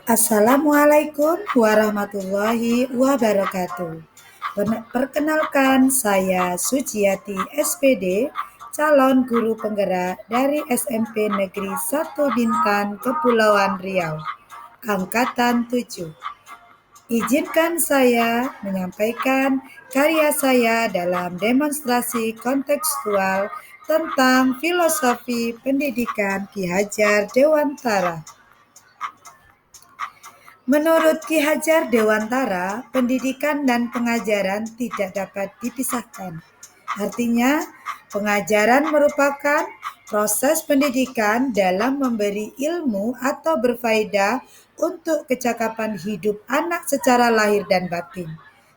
Assalamualaikum warahmatullahi wabarakatuh. Perkenalkan, saya Suciati SPD, calon guru penggerak dari SMP Negeri 1 Bintan, Kepulauan Riau, Angkatan 7. Izinkan saya menyampaikan karya saya dalam demonstrasi kontekstual tentang filosofi pendidikan Ki Hajar Dewantara. Menurut Ki Hajar Dewantara, pendidikan dan pengajaran tidak dapat dipisahkan. Artinya, pengajaran merupakan proses pendidikan dalam memberi ilmu atau berfaedah untuk kecakapan hidup anak secara lahir dan batin.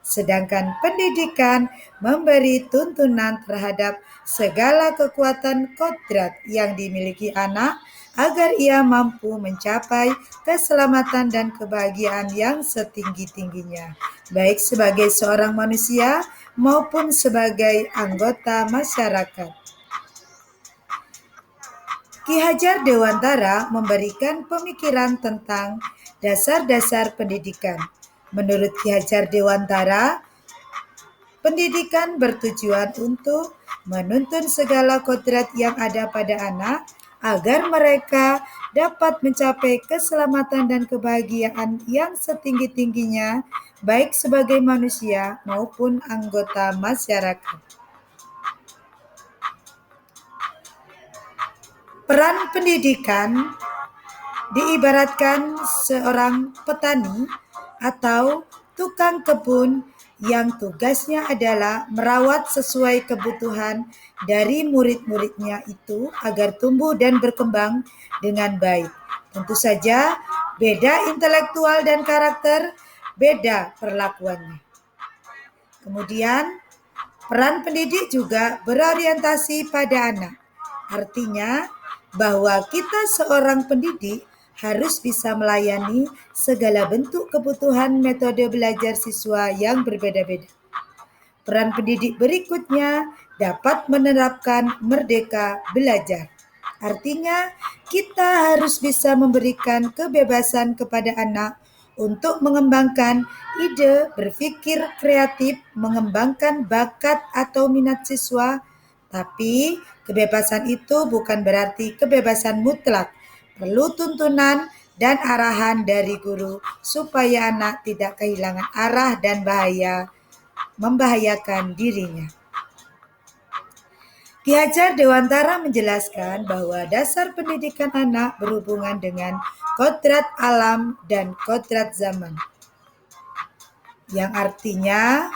Sedangkan pendidikan memberi tuntunan terhadap segala kekuatan kodrat yang dimiliki anak agar ia mampu mencapai keselamatan dan kebahagiaan yang setinggi-tingginya, baik sebagai seorang manusia maupun sebagai anggota masyarakat. Ki Hajar Dewantara memberikan pemikiran tentang dasar-dasar pendidikan. Menurut Ki Hajar Dewantara, pendidikan bertujuan untuk menuntun segala kodrat yang ada pada anak agar mereka dapat mencapai keselamatan dan kebahagiaan yang setinggi-tingginya, baik sebagai manusia maupun anggota masyarakat. Peran pendidikan diibaratkan seorang petani atau tukang kebun yang tugasnya adalah merawat sesuai kebutuhan dari murid-muridnya itu agar tumbuh dan berkembang dengan baik. Tentu saja beda intelektual dan karakter, beda perlakuannya. Kemudian peran pendidik juga berorientasi pada anak. Artinya bahwa kita seorang pendidik harus bisa melayani segala bentuk kebutuhan metode belajar siswa yang berbeda-beda. Peran pendidik berikutnya dapat menerapkan merdeka belajar. Artinya, kita harus bisa memberikan kebebasan kepada anak untuk mengembangkan ide, berpikir kreatif, mengembangkan bakat atau minat siswa. Tapi, kebebasan itu bukan berarti kebebasan mutlak. Perlu tuntunan dan arahan dari guru supaya anak tidak kehilangan arah dan membahayakan dirinya. Ki Hajar Dewantara menjelaskan bahwa dasar pendidikan anak berhubungan dengan kodrat alam dan kodrat zaman. Yang artinya,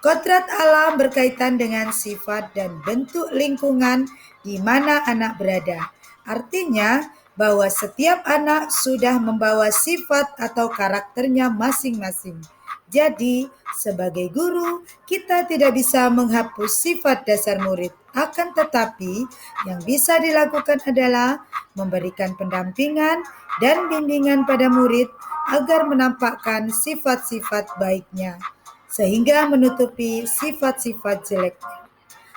kodrat alam berkaitan dengan sifat dan bentuk lingkungan di mana anak berada. Artinya, bahwa setiap anak sudah membawa sifat atau karakternya masing-masing. Jadi, sebagai guru, kita tidak bisa menghapus sifat dasar murid. Akan tetapi, yang bisa dilakukan adalah memberikan pendampingan dan bimbingan pada murid agar menampakkan sifat-sifat baiknya, sehingga menutupi sifat-sifat jeleknya.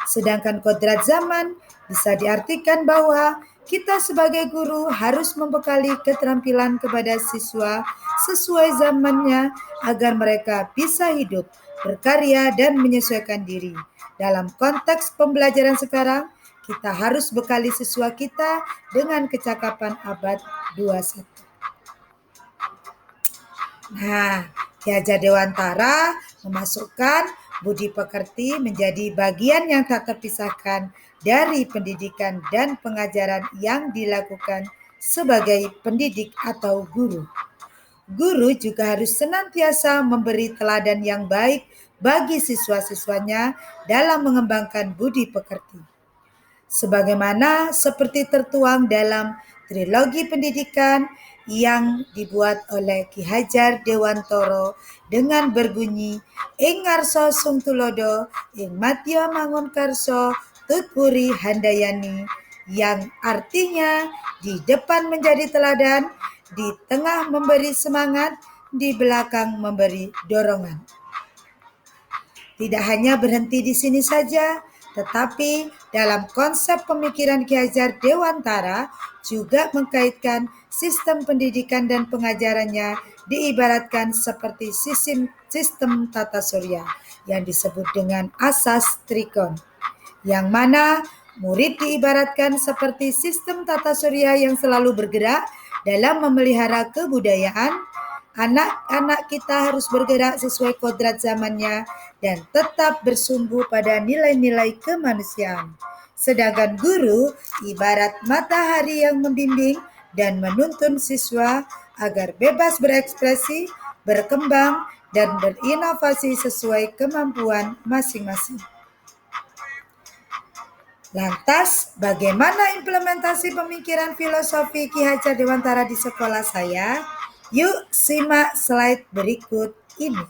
Sedangkan kodrat zaman bisa diartikan bahwa kita sebagai guru harus membekali keterampilan kepada siswa sesuai zamannya agar mereka bisa hidup, berkarya, dan menyesuaikan diri. Dalam konteks pembelajaran sekarang, kita harus bekali siswa kita dengan kecakapan abad 21. Nah, Ki Hajar Dewantara memasukkan budi pekerti menjadi bagian yang tak terpisahkan dari pendidikan dan pengajaran yang dilakukan sebagai pendidik atau guru. Guru juga harus senantiasa memberi teladan yang baik bagi siswa-siswanya dalam mengembangkan budi pekerti. Sebagaimana seperti tertuang dalam trilogi pendidikan yang dibuat oleh Ki Hajar Dewantara dengan berbunyi ing ngarsa sung tulodo ing madya mangun karso tutpuri handayani, yang artinya di depan menjadi teladan, di tengah memberi semangat, di belakang memberi dorongan. Tidak hanya berhenti di sini saja, tetapi dalam konsep pemikiran Ki Hajar Dewantara juga mengkaitkan sistem pendidikan dan pengajarannya diibaratkan seperti sistem tata surya yang disebut dengan asas trikon, yang mana murid diibaratkan seperti sistem tata surya yang selalu bergerak dalam memelihara kebudayaan. Anak-anak kita harus bergerak sesuai kodrat zamannya dan tetap bersumbu pada nilai-nilai kemanusiaan. Sedangkan guru ibarat matahari yang membimbing dan menuntun siswa agar bebas berekspresi, berkembang, dan berinovasi sesuai kemampuan masing-masing. Lantas, bagaimana implementasi pemikiran filosofi Ki Hajar Dewantara di sekolah saya? Yuk simak slide berikut ini.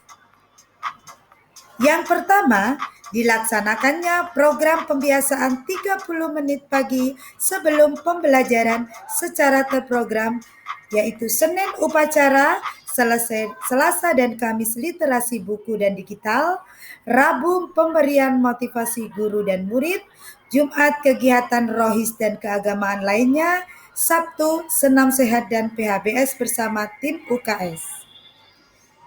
Yang pertama, dilaksanakannya program pembiasaan 30 menit pagi sebelum pembelajaran secara terprogram, yaitu Senin upacara, Selasa dan Kamis literasi buku dan digital, Rabu pemberian motivasi guru dan murid, Jumat kegiatan rohis dan keagamaan lainnya, Sabtu senam sehat dan PHBS bersama tim UKS.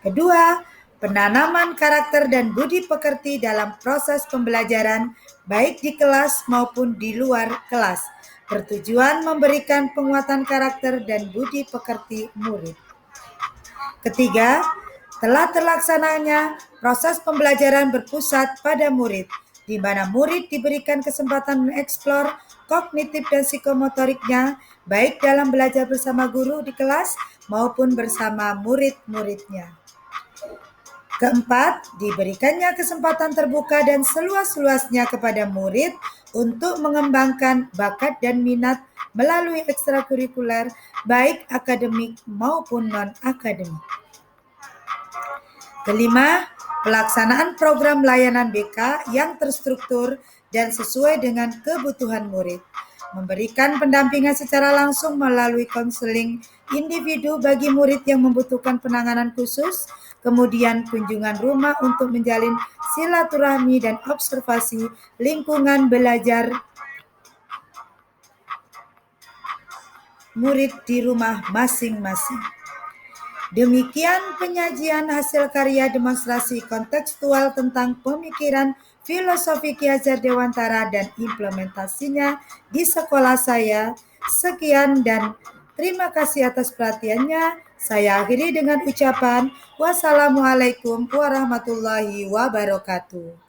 Kedua, penanaman karakter dan budi pekerti dalam proses pembelajaran baik di kelas maupun di luar kelas, bertujuan memberikan penguatan karakter dan budi pekerti murid. Ketiga, telah terlaksananya proses pembelajaran berpusat pada murid, di mana murid diberikan kesempatan mengeksplor kognitif dan psikomotoriknya, baik dalam belajar bersama guru di kelas maupun bersama murid-muridnya. Keempat, diberikannya kesempatan terbuka dan seluas-luasnya kepada murid untuk mengembangkan bakat dan minat melalui ekstrakurikuler, baik akademik maupun non-akademik. Kelima, pelaksanaan program layanan BK yang terstruktur dan sesuai dengan kebutuhan murid. Memberikan pendampingan secara langsung melalui konseling individu bagi murid yang membutuhkan penanganan khusus, kemudian kunjungan rumah untuk menjalin silaturahmi dan observasi lingkungan belajar murid di rumah masing-masing. Demikian penyajian hasil karya demonstrasi kontekstual tentang pemikiran filosofi Ki Hajar Dewantara dan implementasinya di sekolah saya. Sekian dan terima kasih atas perhatiannya. Saya akhiri dengan ucapan wassalamualaikum warahmatullahi wabarakatuh.